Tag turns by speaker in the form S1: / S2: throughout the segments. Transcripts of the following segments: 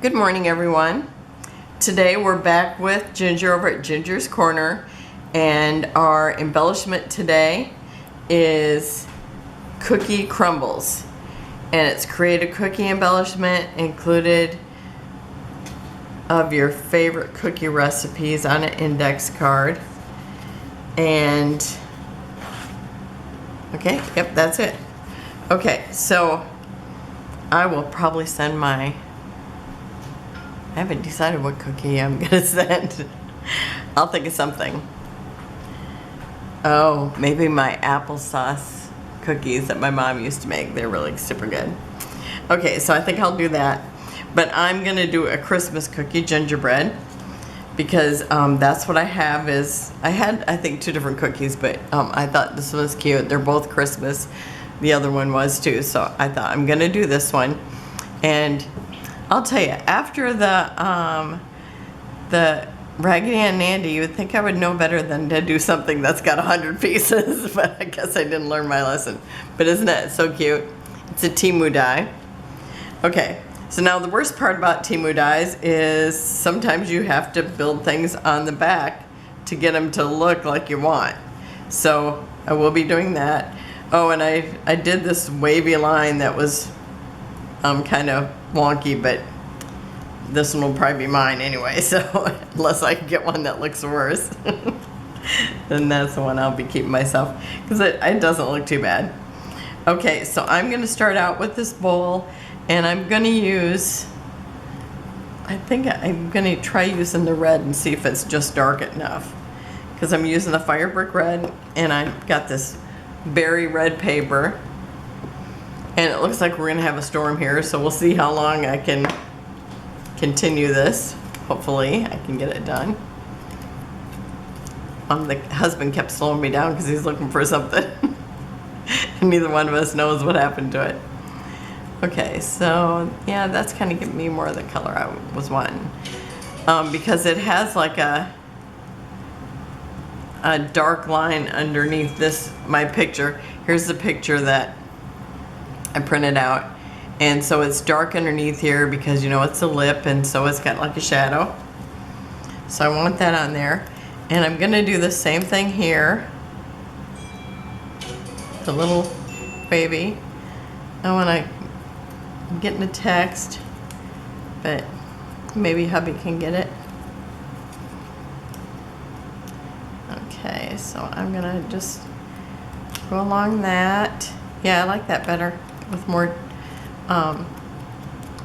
S1: Good morning, everyone. Today we're back with Ginger over at Ginger's Corner, and our embellishment today is Cookie Crumbles, and it's create a cookie embellishment included of your favorite cookie recipes on an index card. And okay, yep, that's it. Okay, so I will probably send my, I haven't decided what cookie I'm gonna send. I'll think of something. Oh, maybe my apple sauce cookies that my mom used to make. They're really super good. Okay, so I think I'll do that. But I'm gonna do a Christmas cookie gingerbread because that's what I have. Is I had, I think, 2 different cookies, but I thought this one was cute. They're both Christmas. The other one was too, so I thought I'm gonna do this one. And I'll tell you, after the Raggedy Ann and Andy, you would think I would know better than to do something that's got 100 pieces, but I guess I didn't learn my lesson. But isn't that so cute? It's a Temu Die. Okay, so now the worst part about Temu Dies is sometimes you have to build things on the back to get them to look like you want. So I will be doing that. Oh, and I did this wavy line that was kind of wonky, but this one will probably be mine anyway, so unless I can get one that looks worse, then that's the one I'll be keeping myself, because it doesn't look too bad. Okay, so I'm going to start out with this bowl, and I'm going to use, I think I'm going to try using the red and see if it's just dark enough, because I'm using the fire brick red, and I've got this berry red paper. And it looks like we're gonna have a storm here, so we'll see how long I can continue this. Hopefully I can get it done. The husband kept slowing me down because he's looking for something. And neither one of us knows what happened to it. Okay, so yeah, that's kind of giving me more of the color I was wanting. Because it has like a dark line underneath this, my picture. Here's the picture that I printed out, and so it's dark underneath here because you know it's a lip, and so it's got like a shadow. So I want that on there, and I'm gonna do the same thing here. The little baby. I wanna get in the text, but maybe hubby can get it. Okay, so I'm gonna just go along that. Yeah, I like that better with more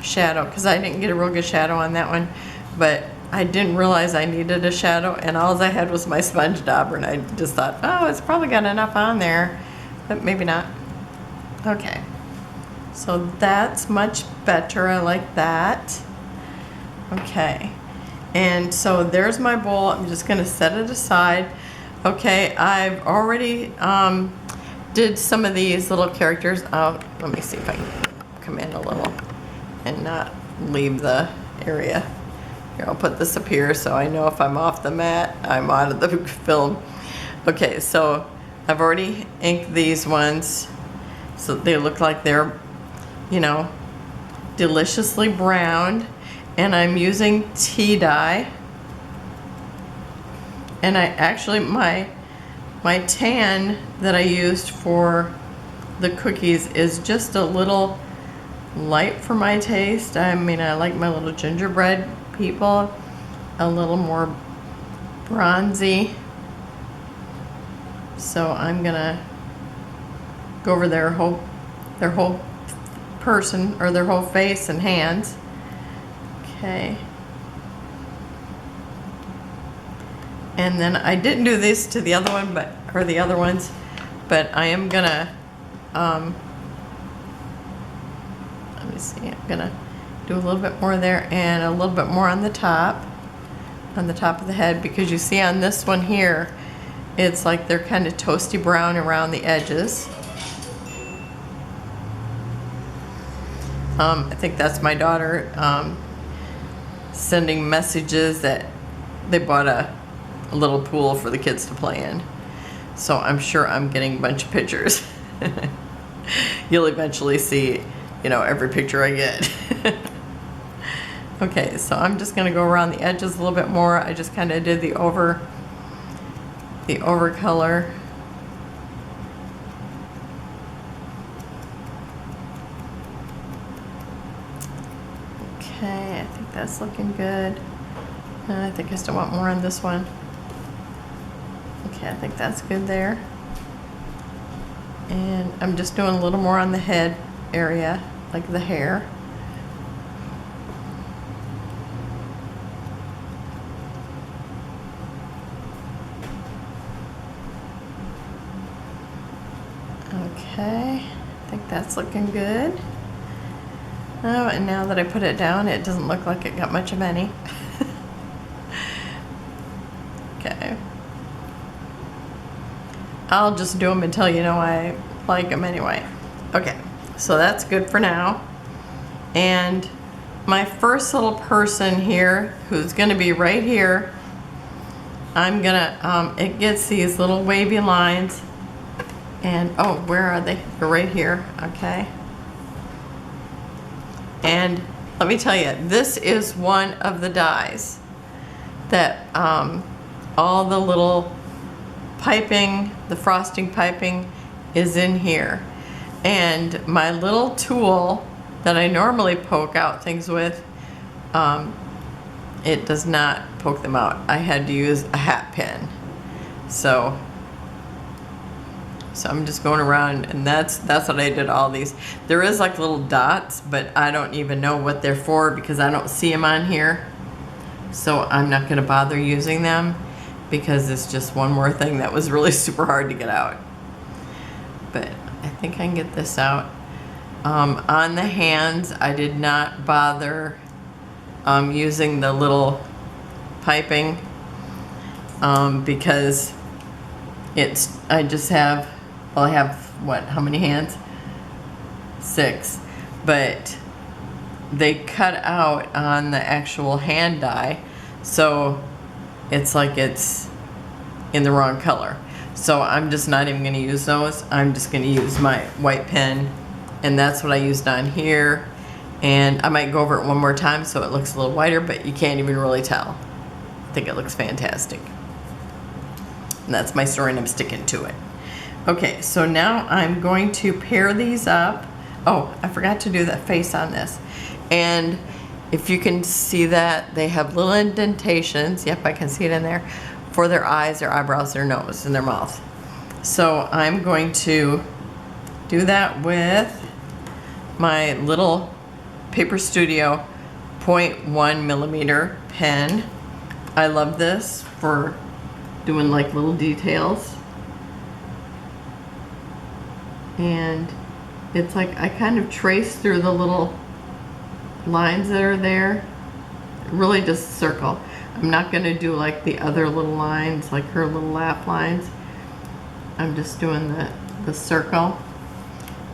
S1: shadow, because I didn't get a real good shadow on that one, but I didn't realize I needed a shadow, and all I had was my sponge dauber, and I just thought, oh, it's probably got enough on there, but maybe not. Okay, so that's much better. I like that. Okay, and so there's my bowl. I'm just gonna set it aside. Okay, I've already did some of these little characters. Let me see if I can come in a little and not leave the area. Here, I'll put this up here so I know if I'm off the mat, I'm out of the film. Okay, so I've already inked these ones so they look like they're, you know, deliciously browned. And I'm using tea dye. And I actually, my tan that I used for the cookies is just a little light for my taste. I mean, I like my little gingerbread people a little more bronzy. So I'm gonna go over their whole person, or their whole face and hands. Okay. And then I didn't do this to the other one, or the other ones, but I am gonna, let me see, I'm gonna do a little bit more there and a little bit more on the top of the head, because you see on this one here, it's like they're kind of toasty brown around the edges. I think that's my daughter sending messages that they bought a little pool for the kids to play in. So I'm sure I'm getting a bunch of pictures. You'll eventually see, you know, every picture I get. Okay, so I'm just gonna go around the edges a little bit more. I just kind of did the over color. Okay, I think that's looking good. And I think I still want more on this one. Okay, I think that's good there. And I'm just doing a little more on the head area, like the hair. Okay, I think that's looking good. Oh, and now that I put it down, it doesn't look like it got much of any. Okay. I'll just do them until you know I like them anyway. Okay, so that's good for now. And my first little person here, who's gonna be right here, I'm gonna, it gets these little wavy lines. And, oh, where are they? They're right here, okay. And let me tell you, this is one of the dies that all the little piping, the frosting piping is in here. And my little tool that I normally poke out things with, it does not poke them out. I had to use a hat pin. So I'm just going around, and that's what I did all these. There is like little dots, but I don't even know what they're for because I don't see them on here. So I'm not gonna bother using them because it's just one more thing that was really super hard to get out. But I think I can get this out. On the hands, I did not bother using the little piping because I just have, well, I have what, how many hands? 6. But they cut out on the actual hand die, so it's like it's in the wrong color. So I'm just not even gonna use those. I'm just gonna use my white pen, and that's what I used on here. And I might go over it one more time so it looks a little whiter, but you can't even really tell. I think it looks fantastic. And that's my story, and I'm sticking to it. Okay, so now I'm going to pair these up. Oh, I forgot to do the face on this. And if you can see that, they have little indentations. Yep, I can see it in there. For their eyes, their eyebrows, their nose, and their mouth. So I'm going to do that with my little Paper Studio 0.1 millimeter pen. I love this for doing like little details. And it's like I kind of trace through the little lines that are there. Really just circle. I'm not going to do like the other little lines, like her little laugh lines. I'm just doing the circle.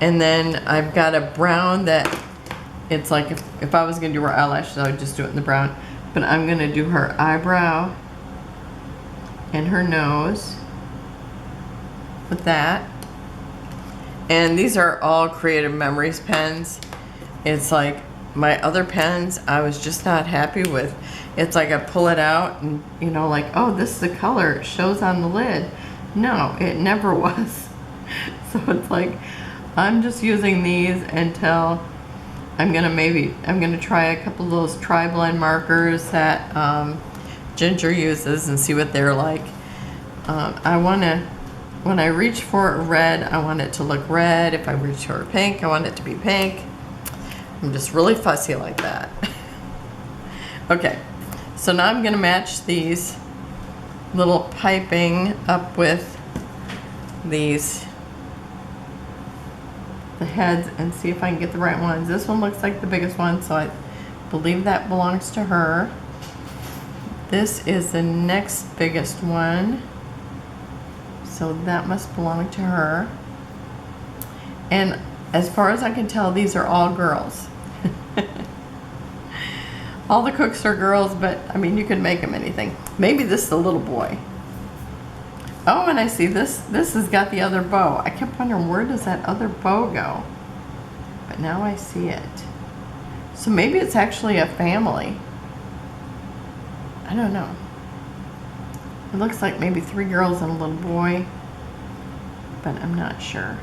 S1: And then I've got a brown that it's like if I was going to do her eyelashes, I would just do it in the brown. But I'm going to do her eyebrow and her nose with that. And these are all Creative Memories pens. It's like my other pens I was just not happy with. It's like I pull it out and, you know, like, oh, this is the color it shows on the lid. No, it never was. So it's like I'm just using these until I'm gonna try a couple of those tri-blend markers that Ginger uses and see what they're like. When I reach for red, I want it to look red. If I reach for pink, I want it to be pink. I'm just really fussy like that. Okay, so now I'm gonna match these little piping up with the heads and see if I can get the right ones. This one looks like the biggest one, so I believe that belongs to her. This is the next biggest one, so that must belong to her. And as far as I can tell, these are all girls. All the cooks are girls, but I mean, you can make them anything. Maybe this is the little boy. Oh, and I see this has got the other bow. I kept wondering, where does that other bow go? But now I see it. So maybe it's actually a family. I don't know. It looks like maybe 3 girls and a little boy, but I'm not sure.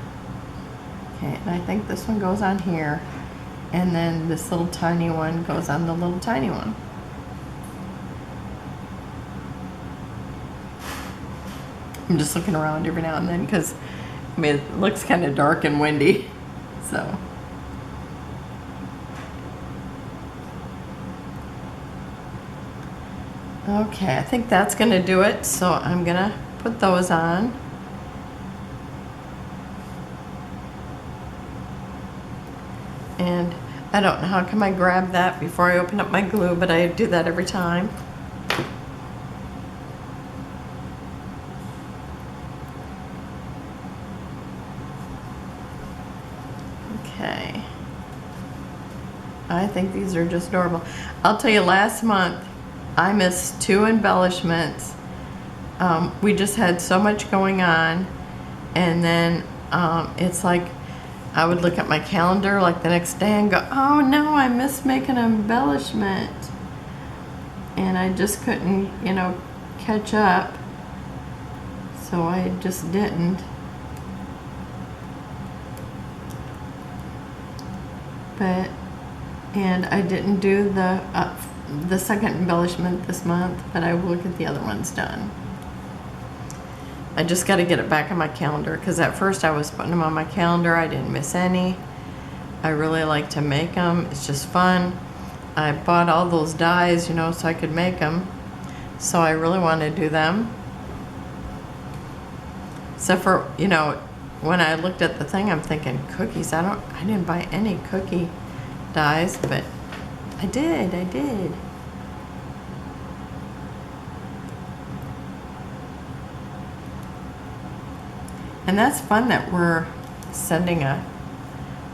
S1: Okay, and I think this one goes on here, and then this little tiny one goes on the little tiny one. I'm just looking around every now and then because, I mean, it looks kind of dark and windy, so. Okay, I think that's gonna do it, so I'm gonna put those on. And I don't know how come I grabbed that before I open up my glue, but I do that every time. Okay. I think these are just adorable. I'll tell you, last month I missed 2 embellishments. We just had so much going on, and then it's like I would look at my calendar like the next day and go, oh no, I missed making an embellishment. And I just couldn't, you know, catch up. So I just didn't. And I didn't do the second embellishment this month, but I will get the other ones done. I just got to get it back on my calendar because at first I was putting them on my calendar. I didn't miss any. I really like to make them. It's just fun. I bought all those dies, you know, so I could make them. So I really want to do them. Except for, you know, when I looked at the thing, I'm thinking cookies. I didn't buy any cookie dies, but I did. And that's fun that we're sending a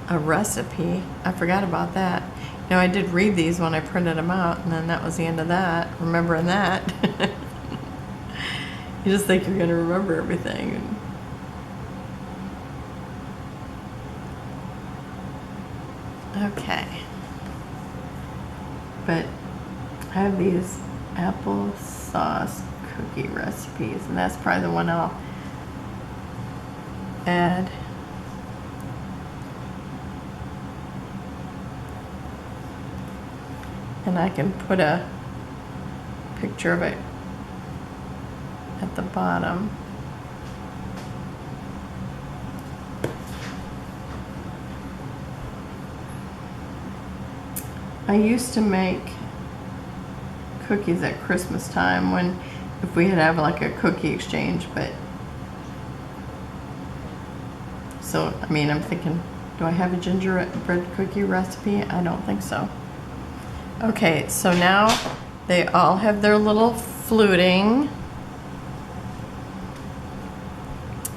S1: recipe. I forgot about that. You know, I did read these when I printed them out, and then that was the end of that, remembering that. You just think you're going to remember everything. Okay. But I have these apple sauce cookie recipes, and that's probably the one I'll add. And I can put a picture of it at the bottom. I used to make cookies at Christmas time if we had have like a cookie exchange, but so I mean I'm thinking, do I have a gingerbread cookie recipe? I don't think so. Okay, so now they all have their little fluting.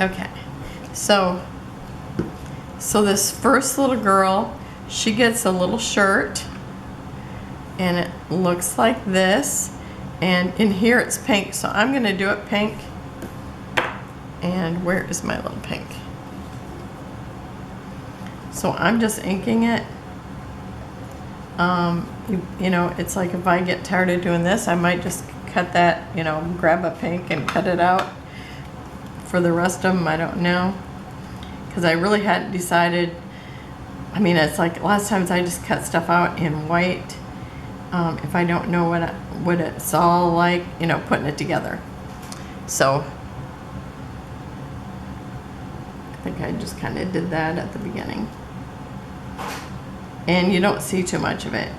S1: Okay, so this first little girl, she gets a little shirt, and it looks like this, and in here it's pink, so I'm gonna do it pink. And where is my little pink? So I'm just inking it. You know, it's like if I get tired of doing this, I might just cut that, you know, grab a pink and cut it out for the rest of them. I don't know, because I really hadn't decided. I mean, it's like last times I just cut stuff out in white. If I don't know what it's all like, you know, putting it together. So I think I just kind of did that at the beginning. And you don't see too much of it,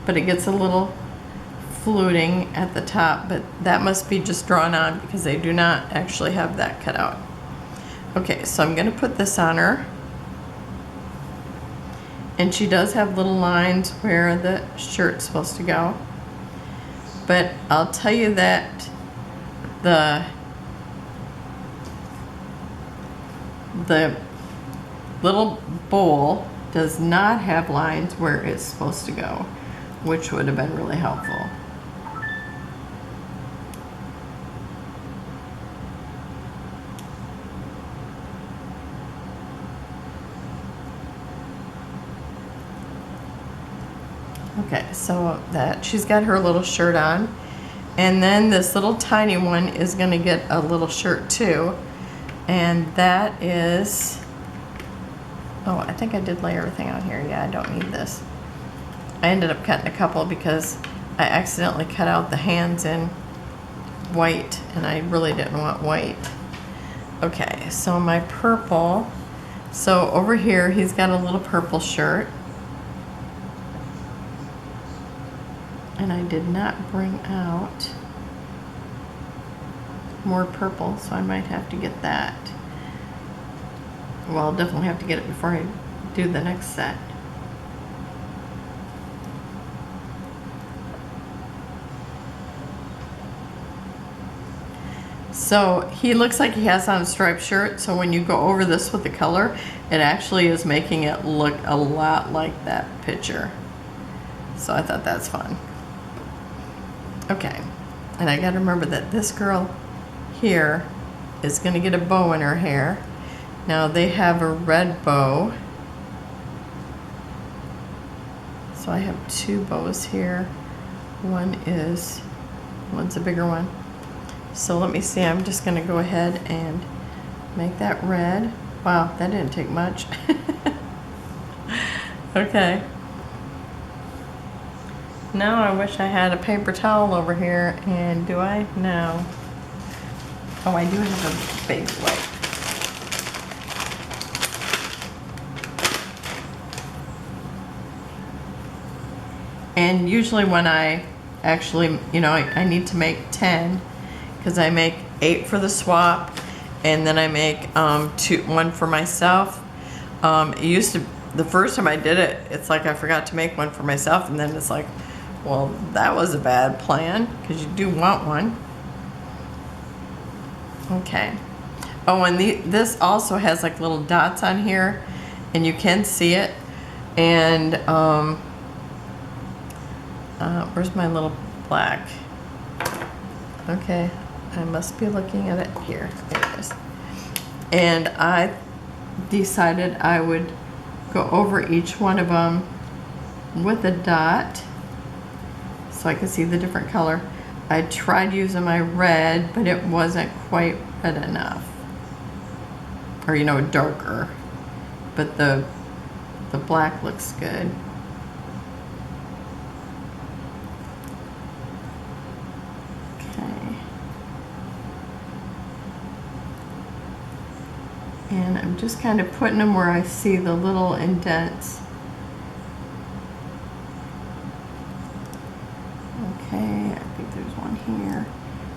S1: but it gets a little fluting at the top, but that must be just drawn on because they do not actually have that cut out. Okay, so I'm gonna put this on her. And she does have little lines where the shirt's supposed to go. But I'll tell you that the little bowl does not have lines where it's supposed to go, which would have been really helpful. Okay, so that she's got her little shirt on. And then this little tiny one is gonna get a little shirt too. And that is, oh, I think I did lay everything out here. Yeah, I don't need this. I ended up cutting a couple because I accidentally cut out the hands in white and I really didn't want white. Okay, so my purple, so over here he's got a little purple shirt. And I did not bring out more purple, so I might have to get that. Well, I'll definitely have to get it before I do the next set. So he looks like he has on a striped shirt, so when you go over this with the color, it actually is making it look a lot like that picture. So I thought that's fun. Okay, and I gotta remember that this girl here is gonna get a bow in her hair. Now they have a red bow. So I have two bows here. One's a bigger one. So let me see, I'm just gonna go ahead and make that red. Wow, that didn't take much. Okay. Now I wish I had a paper towel over here, and do I? No. Oh, I do have a big wipe. And usually when I actually, I need to make 10, because I make 8 for the swap, and then I make one for myself. It used to, the first time I did it, it's like I forgot to make one for myself, and then it's like, well, that was a bad plan, because you do want one. Okay. Oh, and this also has like little dots on here, and you can see it. And where's my little black? Okay, I must be looking at it here. There it is. And I decided I would go over each one of them with a dot, so I could see the different color. I tried using my red, but it wasn't quite red enough. Or, darker. But the black looks good. Okay. And I'm just kind of putting them where I see the little indents. Okay, I think there's one here.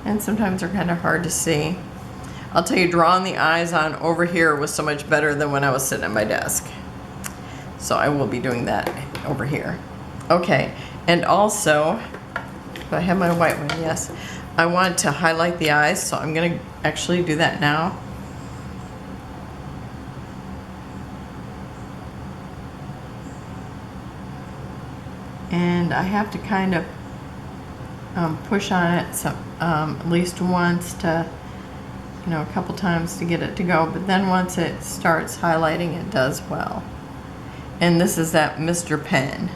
S1: And sometimes they're kind of hard to see. I'll tell you, drawing the eyes on over here was so much better than when I was sitting at my desk. So I will be doing that over here. Okay, and also, do I have my white one? Yes. I want to highlight the eyes, so I'm gonna actually do that now. And I have to kind of push on it at least once to, a couple times to get it to go, but then once it starts highlighting, it does well. And this is that Mr. Pen.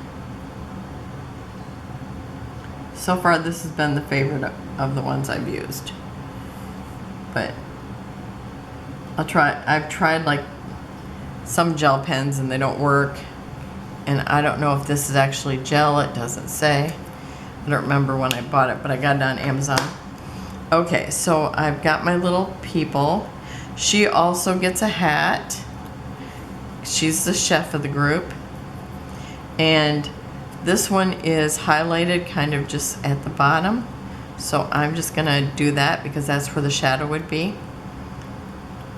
S1: So far this has been the favorite of the ones I've used. But I've tried like some gel pens and they don't work. And I don't know if this is actually gel, it doesn't say. I don't remember when I bought it, but I got it on Amazon. Okay, so I've got my little people. She also gets a hat. She's the chef of the group. And this one is highlighted kind of just at the bottom. So I'm just gonna do that because that's where the shadow would be.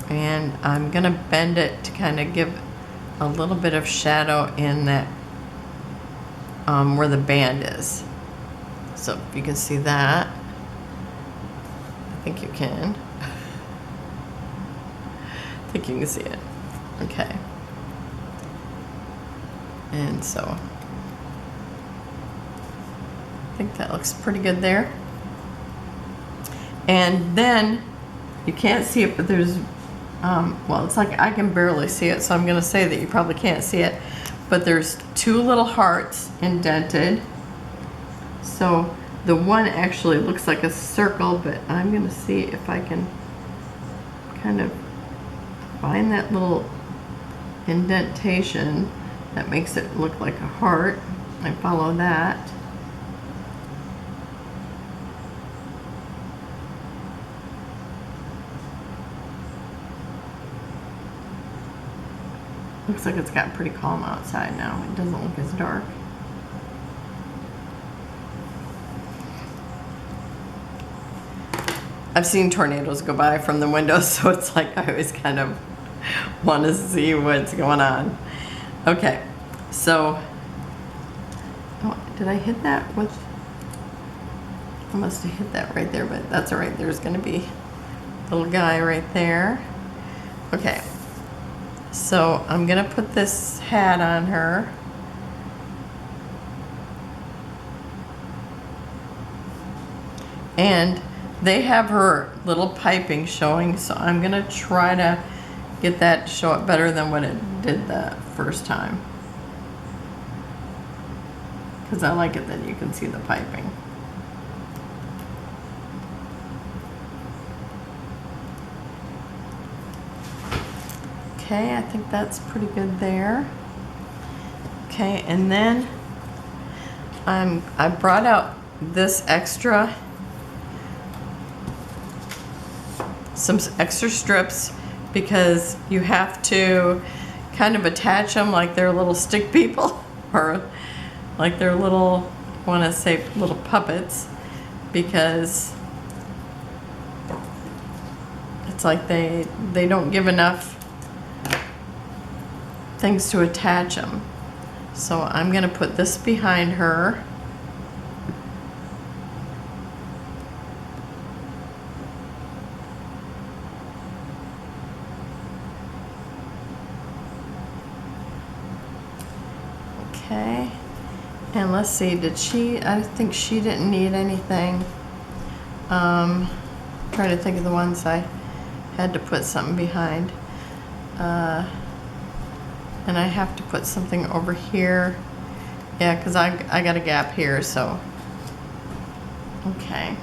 S1: And I'm gonna bend it to kind of give a little bit of shadow in that where the band is. So if you can see that. I think you can. I think you can see it. Okay. And so I think that looks pretty good there. And then you can't see it, but there's well, it's like I can barely see it, so I'm gonna say that you probably can't see it, but there's two little hearts indented So the one actually looks like a circle, but I'm gonna see if I can kind of find that little indentation that makes it look like a heart. I follow that. Looks like it's got pretty calm outside now. It doesn't look as dark. I've seen tornadoes go by from the window, so it's like I always kind of want to see what's going on. Okay, so, oh, did I hit that with, I must have hit that right there, but that's all right. There's going to be a little guy right there. Okay, so I'm going to put this hat on her. And they have her little piping showing, so I'm gonna try to get that to show up better than what it did the first time. Because I like it that you can see the piping. Okay, I think that's pretty good there. Okay, and then I brought out this extra, some extra strips, because you have to kind of attach them like they're little stick people or like they're little, I want to say little puppets, because it's like they don't give enough things to attach them. So I'm going to put this behind her. Okay, and let's see, I think she didn't need anything. Trying to think of the ones I had to put something behind. And I have to put something over here. Yeah, because I got a gap here, so. Okay.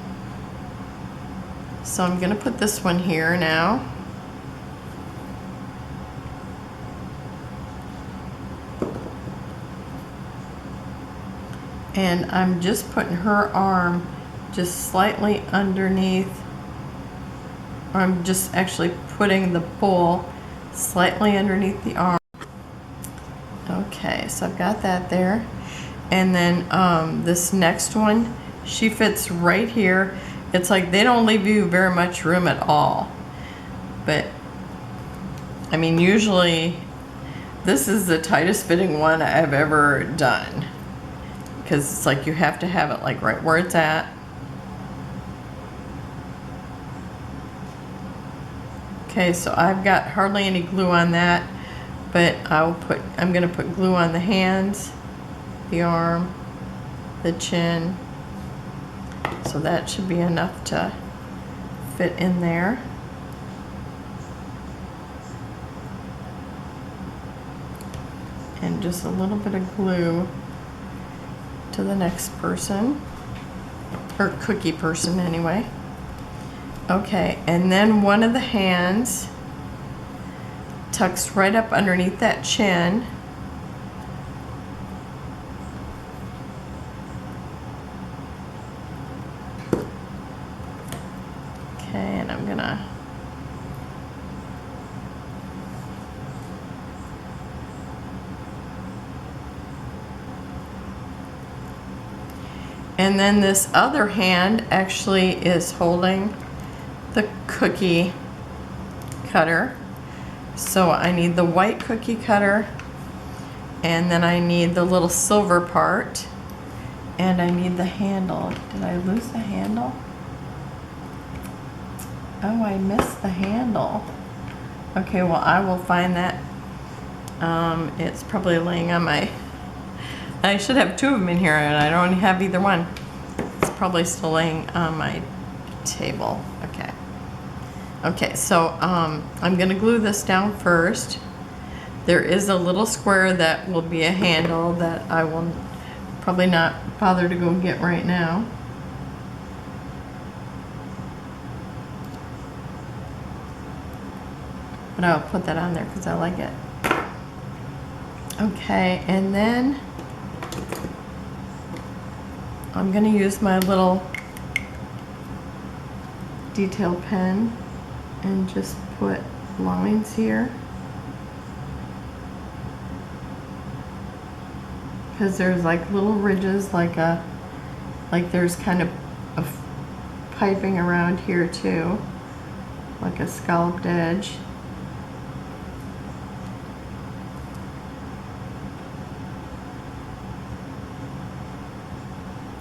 S1: So I'm going to put this one here now. And I'm just putting her arm just slightly underneath, or I'm just actually putting the bowl slightly underneath the arm. Okay, so I've got that there. And then this next one, she fits right here. It's like they don't leave you very much room at all. But, I mean, usually this is the tightest fitting one I've ever done. Because it's like you have to have it like right where it's at. Okay, so I've got hardly any glue on that, but I'm gonna put glue on the hands, the arm, the chin. So that should be enough to fit in there. And just a little bit of glue to the next person, or cookie person anyway. Okay, and then one of the hands tucks right up underneath that chin. Okay, and I'm gonna and then this other hand actually is holding the cookie cutter. So I need the white cookie cutter, and then I need the little silver part, and I need the handle. Did I lose the handle? Oh, I missed the handle. Okay, well, I will find that. It's probably laying on my, I should have two of them in here, and I don't have either one. It's probably still laying on my table. Okay. Okay, so I'm going to glue this down first. There is a little square that will be a handle that I will probably not bother to go get right now. But I'll put that on there because I like it. Okay, and then I'm going to use my little detail pen and just put lines here. Because there's like little ridges, like there's kind of a piping around here too, like a scalloped edge.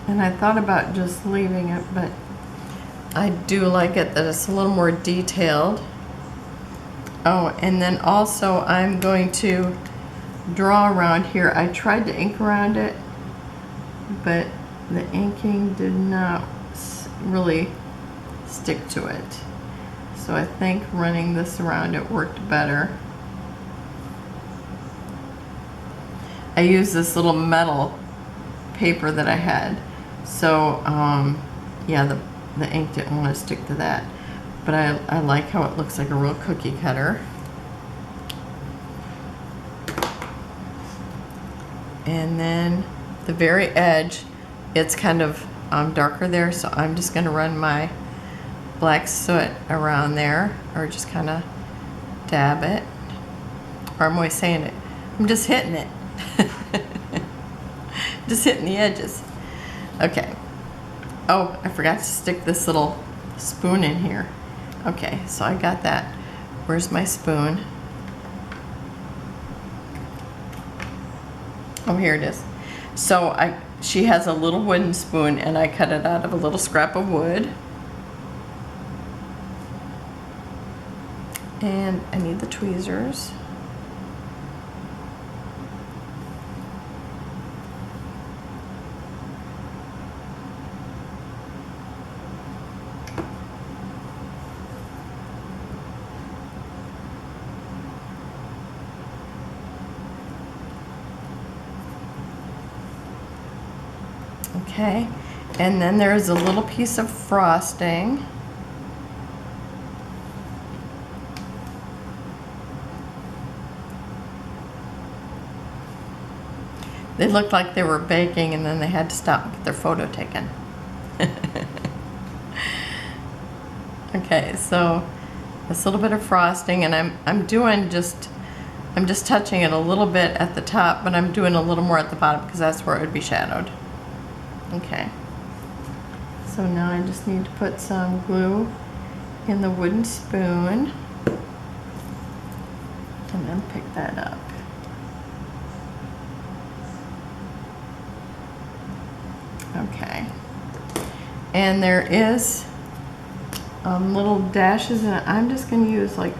S1: And I thought about just leaving it, but I do like it that it's a little more detailed. Oh, and then also I'm going to draw around here. I tried to ink around it, but the inking did not really stick to it. So I think running this around it worked better. I used this little metal paper that I had. So, yeah, the ink didn't want to stick to that. But I like how it looks like a real cookie cutter. And then the very edge, it's kind of darker there, so I'm just going to run my black soot around there, or just kind of dab it. Or I'm always saying it, I'm just hitting it. Just hitting the edges. Okay. Oh, I forgot to stick this little spoon in here. Okay, so I got that. Where's my spoon? Oh, here it is. So she has a little wooden spoon, and I cut it out of a little scrap of wood. And I need the tweezers. Okay, and then there's a little piece of frosting. They looked like they were baking, and then they had to stop and get their photo taken. Okay, so this little bit of frosting, and I'm just touching it a little bit at the top, but I'm doing a little more at the bottom because that's where it would be shadowed. Okay, so now I just need to put some glue in the wooden spoon and then pick that up. Okay, and there is little dashes in it. I'm just going to use like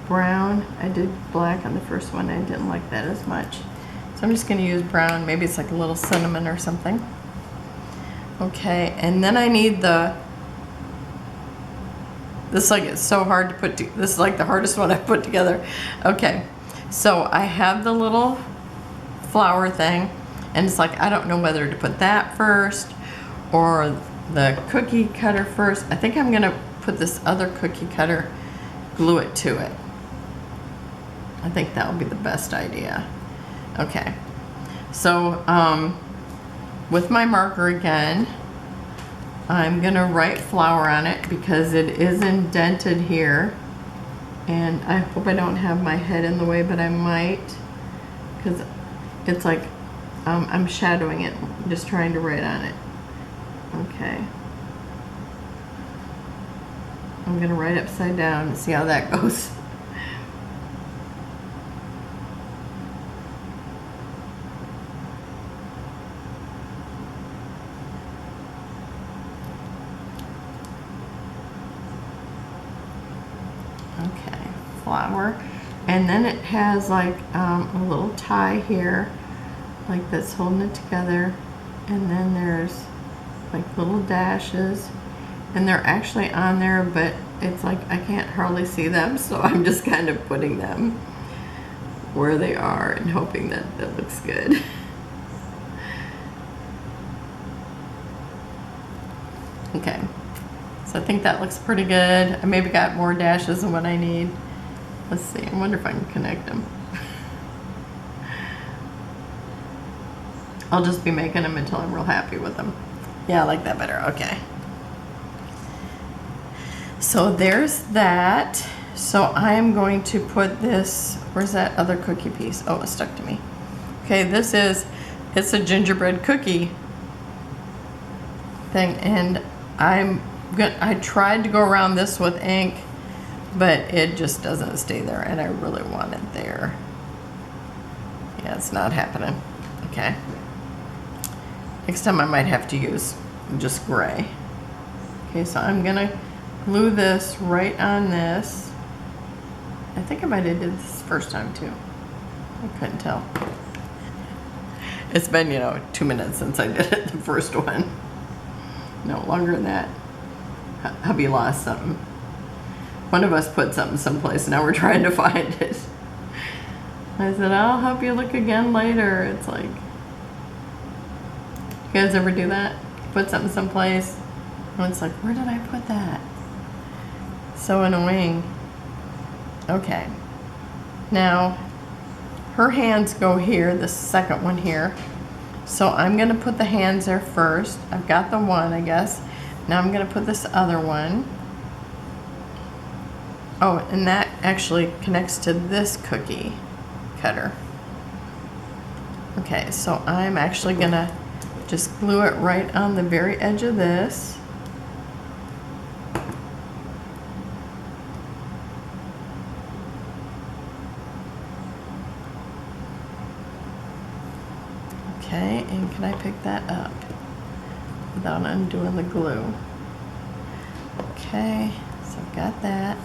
S1: brown. I did black on the first one. I didn't like that as much. So I'm just going to use brown. Maybe it's like a little cinnamon or something. Okay, and then I need this, like, it's so hard to put, this is like the hardest one I've put together. Okay, so I have the little flower thing, and it's like, I don't know whether to put that first or the cookie cutter first. I think I'm gonna put this other cookie cutter, glue it to it. I think that will be the best idea. Okay, so with my marker again, I'm gonna write flower on it because it is indented here. And I hope I don't have my head in the way, but I might, because it's like I'm shadowing it, just trying to write on it. Okay. I'm gonna write upside down and see how that goes. Okay, flower. And then it has like a little tie here, like that's holding it together. And then there's like little dashes, and they're actually on there, but it's like I can't hardly see them, so I'm just kind of putting them where they are and hoping that that looks good. Okay, so I think that looks pretty good. I maybe got more dashes than what I need. Let's see, I wonder if I can connect them. I'll just be making them until I'm real happy with them. Yeah, I like that better, okay. So there's that. So I am going to put this, where's that other cookie piece? Oh, it stuck to me. Okay, it's a gingerbread cookie thing, and I tried to go around this with ink, but it just doesn't stay there, and I really want it there. Yeah, it's not happening. Okay. Next time I might have to use just gray. Okay, so I'm gonna glue this right on this. I think I might have did this first time too. I couldn't tell. It's been, 2 minutes since I did it the first one. No, longer than that. Hubby lost something. One of us put something someplace, now we're trying to find it. I said, I'll help you look again later. It's like, you guys ever do that? Put something someplace, and it's like, where did I put that? So annoying. Okay. Now, her hands go here, the second one here. So I'm gonna put the hands there first. I've got the one, I guess. Now I'm gonna put this other one. Oh, and that actually connects to this cookie cutter. Okay, so I'm actually gonna just glue it right on the very edge of this. Okay, and can I pick that up without undoing the glue? Okay, so I've got that.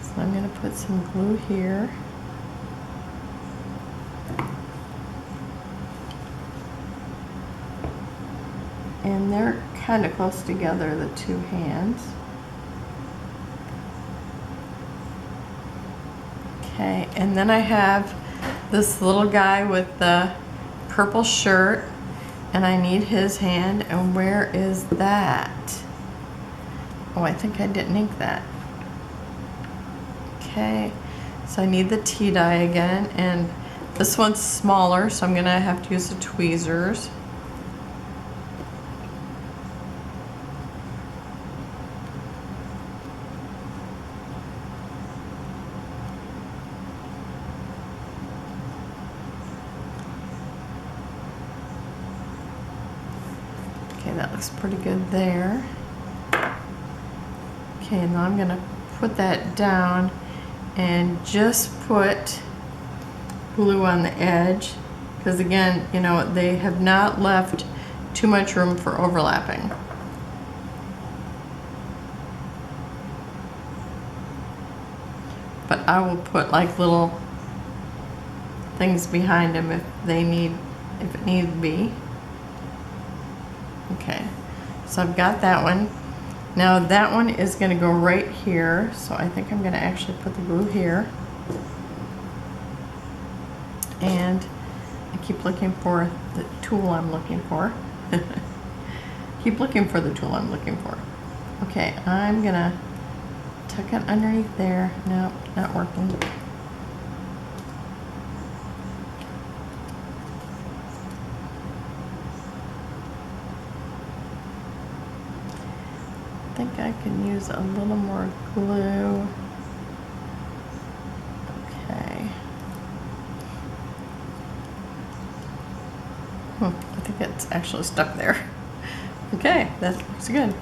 S1: So I'm going to put some glue here. And they're kind of close together, the two hands. Okay, and then I have this little guy with the purple shirt, and I need his hand, and where is that? Oh, I think I didn't ink that. Okay, so I need the Tea Die again, and this one's smaller, so I'm gonna have to use the tweezers. Okay, that looks pretty good there. Okay, now I'm gonna put that down and just put glue on the edge, because again, they have not left too much room for overlapping. But I will put like little things behind them if it need be. Okay, so I've got that one. Now that one is going to go right here, so I think I'm going to actually put the glue here. And I keep looking for the tool I'm looking for. Keep looking for the tool I'm looking for. Okay, I'm going to tuck it underneath there. Nope, not working. I think I can use a little more glue. Okay. I think it's actually stuck there. Okay, that looks good.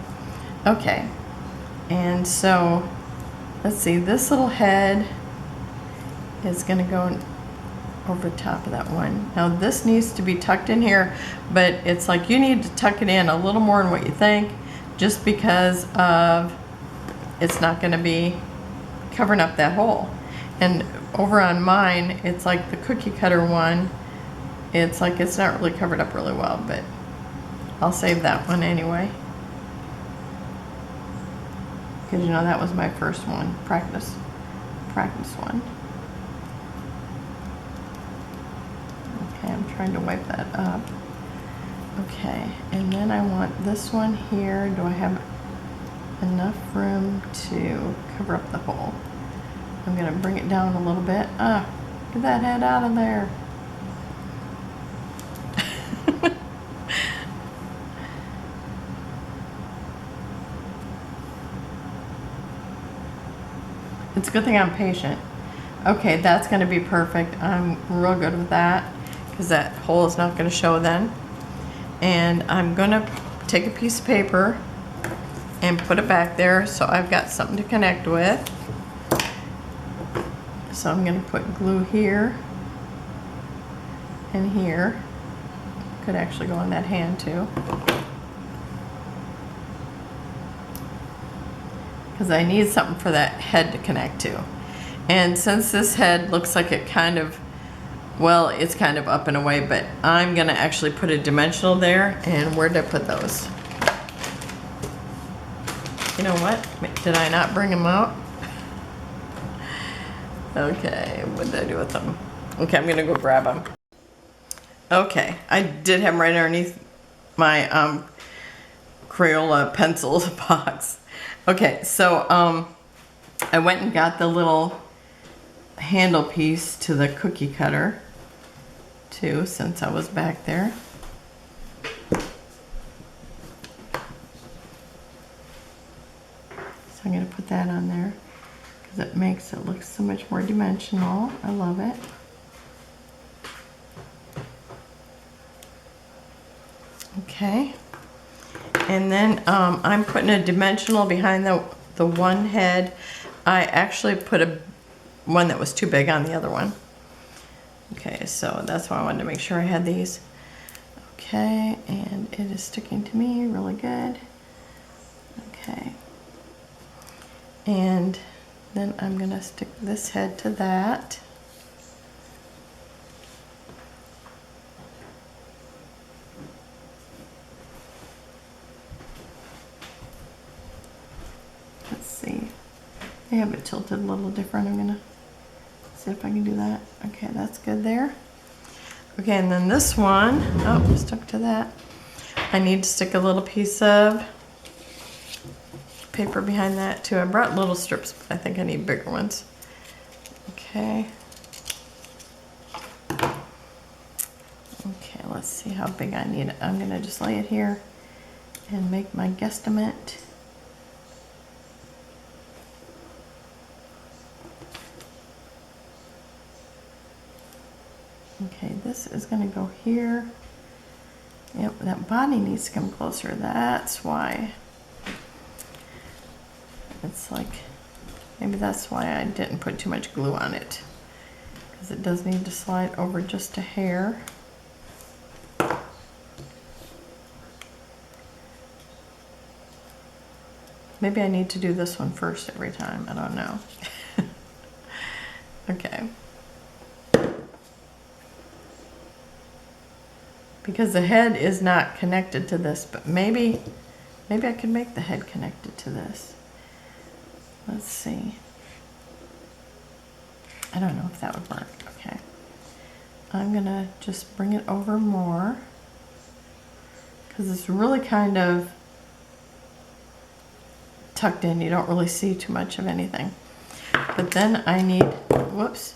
S1: Okay, and so let's see, this little head is going to go over top of that one. Now this needs to be tucked in here, but it's like you need to tuck it in a little more than what you think, just because of it's not going to be covering up that hole. And over on mine, it's like the cookie cutter one, it's like it's not really covered up really well, but I'll save that one anyway, because that was my first one, practice one. Okay, I'm trying to wipe that up. Okay, and then I want this one here. Do I have enough room to cover up the hole? I'm gonna bring it down a little bit. Get that head out of there. It's a good thing I'm patient. Okay, that's gonna be perfect. I'm real good with that because that hole is not gonna show then. And I'm gonna take a piece of paper and put it back there so I've got something to connect with. So I'm gonna put glue here and here. Could actually go on that hand too. Because I need something for that head to connect to. And since this head looks like it kind of, well, it's kind of up and away, but I'm gonna actually put a dimensional there. And where did I put those? You know what? Did I not bring them out? Okay, what did I do with them? Okay, I'm gonna go grab them. Okay, I did have them right underneath my Crayola Pencils box. Okay, so I went and got the little handle piece to the cookie cutter too, since I was back there. So I'm gonna put that on there because it makes it look so much more dimensional. I love it. Okay, and then I'm putting a dimensional behind the one head. I actually put a one that was too big on the other one. Okay, so that's why I wanted to make sure I had these. Okay, and it is sticking to me really good. Okay, and then I'm gonna stick this head to that. Let's see. I have it tilted a little different. I'm gonna see if I can do that. Okay, that's good there. Okay, and then this one, oh, stuck to that. I need to stick a little piece of paper behind that too. I brought little strips, but I think I need bigger ones. Okay. Okay, let's see how big I need it. I'm gonna just lay it here and make my guesstimate. Okay, this is gonna go here. Yep, that body needs to come closer. That's why. It's like, maybe that's why I didn't put too much glue on it. Because it does need to slide over just a hair. Maybe I need to do this one first every time. I don't know. Okay. Because the head is not connected to this, but maybe I could make the head connected to this. Let's see. I don't know if that would work. Okay. I'm gonna just bring it over more because it's really kind of tucked in. You don't really see too much of anything. But then I need, whoops,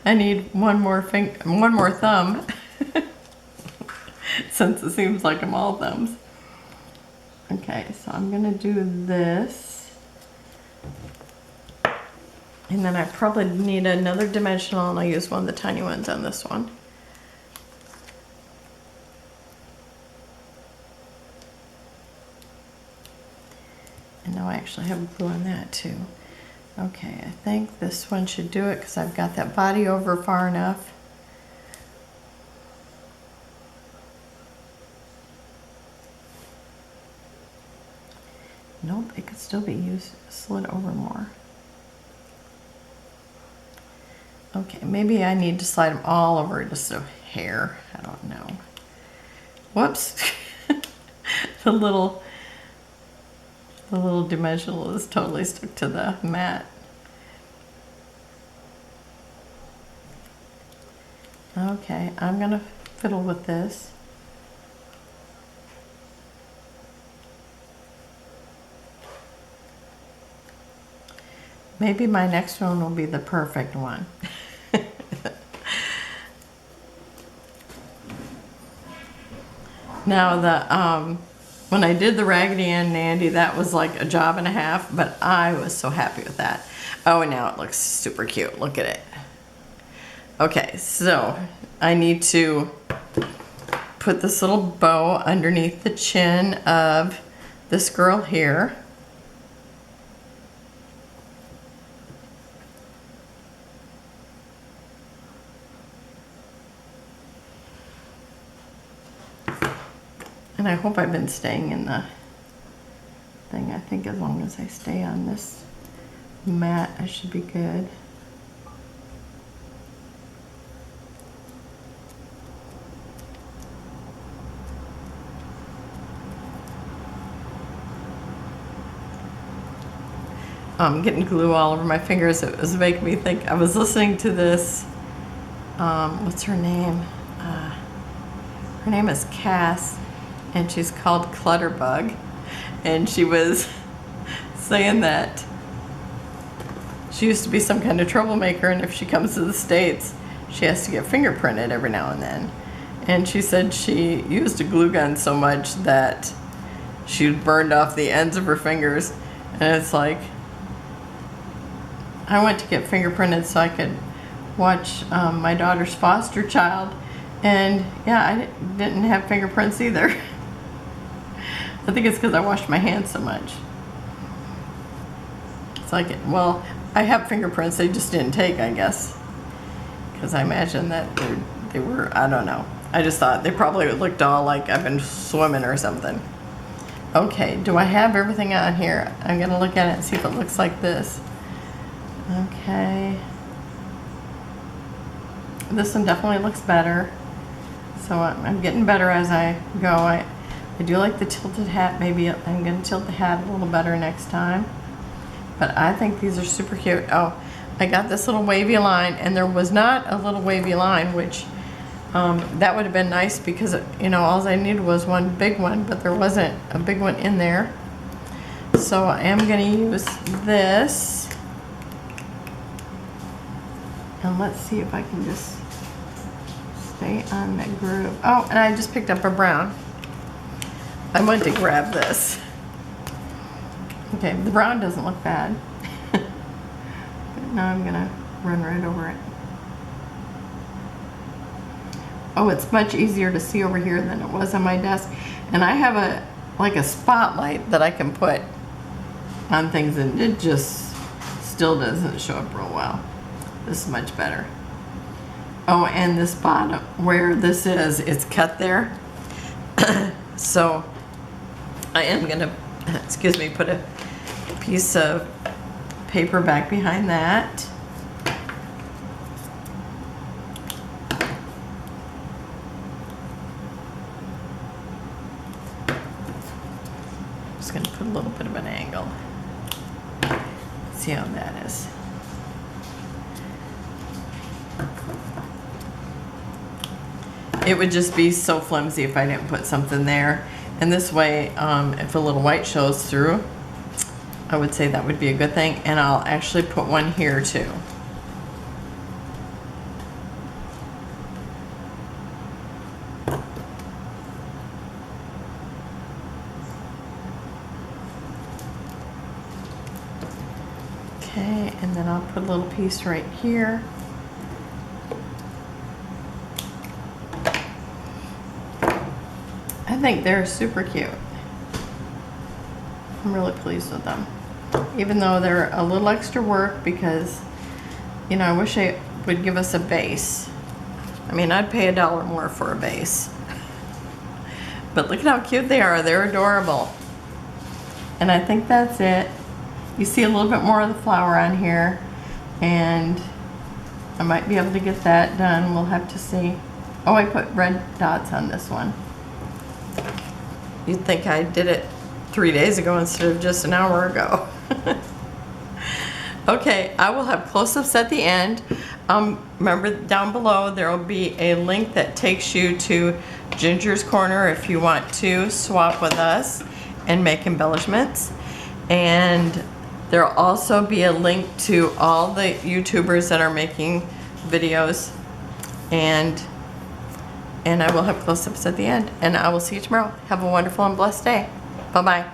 S1: I need one more thumb. Since it seems like I'm all thumbs. Okay, so I'm gonna do this. And then I probably need another dimensional, and I'll use one of the tiny ones on this one. And now I actually have glue on that too. Okay, I think this one should do it because I've got that body over far enough. Nope, it could still be slid over more. Okay, maybe I need to slide them all over just a hair. I don't know. Whoops. the little dimensional is totally stuck to the mat. Okay, I'm gonna fiddle with this. Maybe my next one will be the perfect one. Now when I did the Raggedy Ann and Andy, that was like a job and a half, but I was so happy with that. Oh, and now it looks super cute. Look at it. Okay, so I need to put this little bow underneath the chin of this girl here. And I hope I've been staying in the thing. I think as long as I stay on this mat, I should be good. Getting glue all over my fingers. It was making me think. I was listening to this. What's her name? Her name is Cass, and she's called Clutterbug, and she was saying that she used to be some kind of troublemaker, and if she comes to the States, she has to get fingerprinted every now and then. And she said she used a glue gun so much that she burned off the ends of her fingers, and it's like, I went to get fingerprinted so I could watch my daughter's foster child, and yeah, I didn't have fingerprints either. I think it's because I washed my hands so much. It's like, well, I have fingerprints, they just didn't take, I guess. Because I imagine that they were, I don't know. I just thought they probably looked all like I've been swimming or something. Okay, do I have everything on here? I'm gonna look at it and see if it looks like this. Okay. This one definitely looks better. So I'm getting better as I go. I do like the tilted hat. Maybe I'm going to tilt the hat a little better next time. But I think these are super cute. Oh, I got this little wavy line, and there was not a little wavy line, which that would have been nice because, you know, all I needed was one big one, but there wasn't a big one in there. So I am going to use this. And let's see if I can just stay on the groove. Oh, and I just picked up a brown. I went to grab this. Okay, the brown doesn't look bad. But now I'm gonna run right over it. Oh, it's much easier to see over here than it was on my desk. And I have like a spotlight that I can put on things, and it just still doesn't show up real well. This is much better. Oh, and this bottom, where this is, it's cut there. So I am gonna, excuse me, put a piece of paper back behind that. Just gonna put a little bit of an angle. See how that is. It would just be so flimsy if I didn't put something there. And this way, if a little white shows through, I would say that would be a good thing. And I'll actually put one here too. Okay, and then I'll put a little piece right here. I think they're super cute. I'm really pleased with them. Even though they're a little extra work because, you know, I wish they would give us a base. I mean, I'd pay $1 more for a base. But look at how cute they are. They're adorable. And I think that's it. You see a little bit more of the flower on here. And I might be able to get that done. We'll have to see. Oh, I put red dots on this one. You'd think I did it 3 days ago instead of just an hour ago. Okay, I will have close-ups at the end. Remember, down below there will be a link that takes you to Ginger's Corner if you want to swap with us and make embellishments. And There'll also be a link to all the YouTubers that are making videos, and I will have close-ups at the end. And I will see you tomorrow. Have a wonderful and blessed day. Bye-bye.